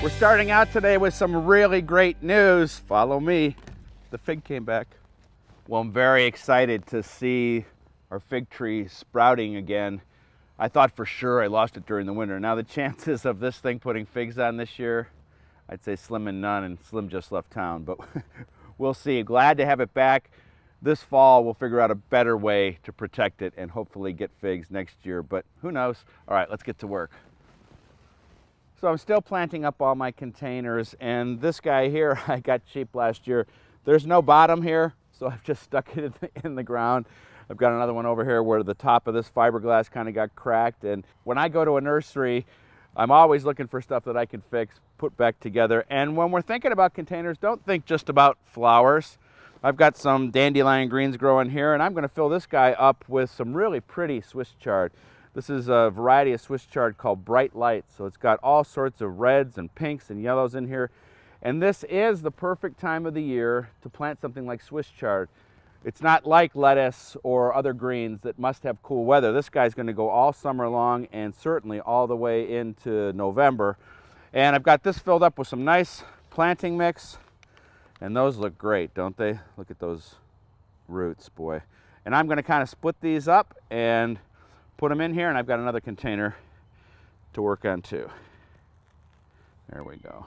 We're starting out today with some really great news. Follow me. The fig came back. Well, I'm very excited to see our fig tree sprouting again. I thought for sure I lost it during the winter. Now the chances of this thing putting figs on this year, I'd say slim and none, and Slim just left town, but we'll see. Glad to have it back. This fall we'll figure out a better way to protect it and hopefully get figs next year, but who knows? All right, let's get to work. So I'm still planting up all my containers, and this guy here I got cheap last year. There's no bottom here, so I've just stuck it in the ground. I've got another one over here where the top of this fiberglass kind of got cracked, and when I go to a nursery, I'm always looking for stuff that I can fix, put back together. And when we're thinking about containers, don't think just about flowers. I've got some dandelion greens growing here, and I'm going to fill this guy up with some really pretty Swiss chard. This is a variety of Swiss chard called Bright Light, so it's got all sorts of reds and pinks and yellows in here. And this is the perfect time of the year to plant something like Swiss chard. It's not like lettuce or other greens that must have cool weather. This guy's going to go all summer long and certainly all the way into November. And I've got this filled up with some nice planting mix, and those look great, don't they? Look at those roots, boy. And I'm going to kind of split these up and put them in here, and I've got another container to work on too. There we go.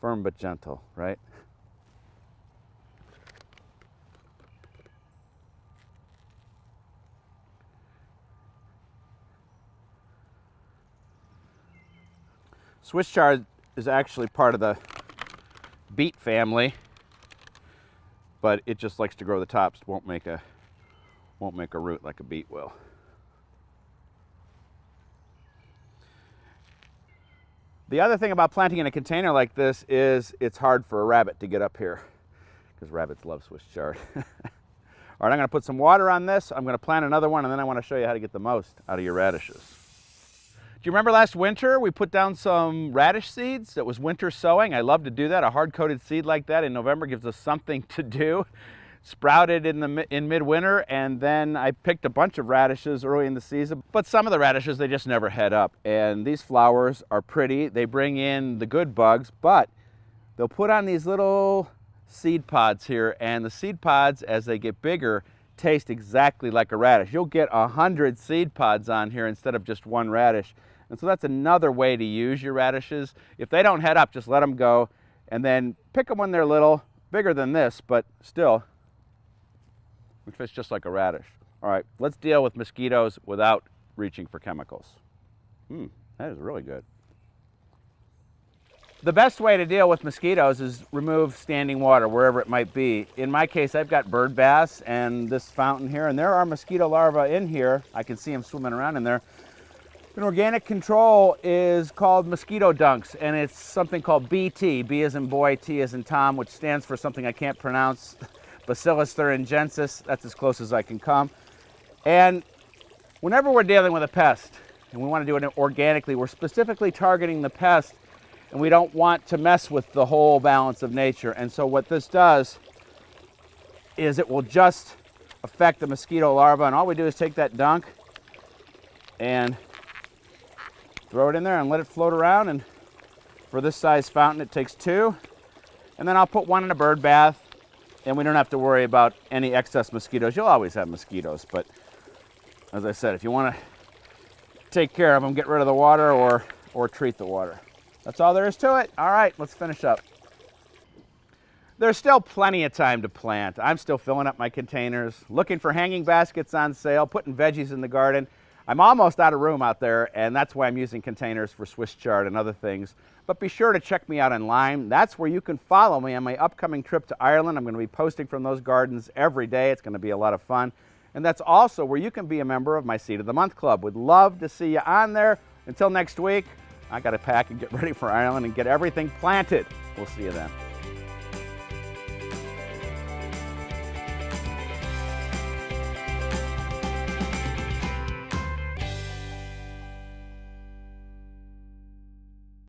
Firm but gentle, right? Swiss chard is actually part of the beet family, but it just likes to grow the tops. Won't make a root like a beet will. The other thing about planting in a container like this is it's hard for a rabbit to get up here, because rabbits love Swiss chard. All right, I'm going to put some water on this. I'm going to plant another one, and then I want to show you how to get the most out of your radishes. Do you remember last winter we put down some radish seeds? That was winter sowing. I love to do that. A hard-coated seed like that in November gives us something to do. Sprouted in midwinter, and then I picked a bunch of radishes early in the season, but some of the radishes, they just never head up. And these flowers are pretty. They bring in the good bugs, but they'll put on these little seed pods here, and the seed pods, as they get bigger, taste exactly like a radish. You'll get 100 seed pods on here instead of just one radish. And so that's another way to use your radishes. If they don't head up, just let them go, and then pick them when they're little, bigger than this, but still, which fits just like a radish. All right, let's deal with mosquitoes without reaching for chemicals. That is really good. The best way to deal with mosquitoes is remove standing water wherever it might be. In my case, I've got bird baths and this fountain here, and there are mosquito larvae in here. I can see them swimming around in there. An organic control is called mosquito dunks, and it's something called BT, B as in boy, T as in Tom, which stands for something I can't pronounce. Bacillus thuringiensis, that's as close as I can come. And whenever we're dealing with a pest, and we want to do it organically, we're specifically targeting the pest, and we don't want to mess with the whole balance of nature. And so what this does is it will just affect the mosquito larva, and all we do is take that dunk and throw it in there and let it float around. And for this size fountain, it takes 2. And then I'll put one in a bird bath, and we don't have to worry about any excess mosquitoes. You'll always have mosquitoes, but as I said, if you want to take care of them, get rid of the water or treat the water. That's all there is to it. All right, let's finish up. There's still plenty of time to plant. I'm still filling up my containers, looking for hanging baskets on sale, putting veggies in the garden. I'm almost out of room out there, and that's why I'm using containers for Swiss chard and other things. But be sure to check me out online. That's where you can follow me on my upcoming trip to Ireland. I'm going to be posting from those gardens every day. It's going to be a lot of fun. And that's also where you can be a member of my Seed of the Month Club. Would love to see you on there. Until next week, I got to pack and get ready for Ireland and get everything planted. We'll see you then.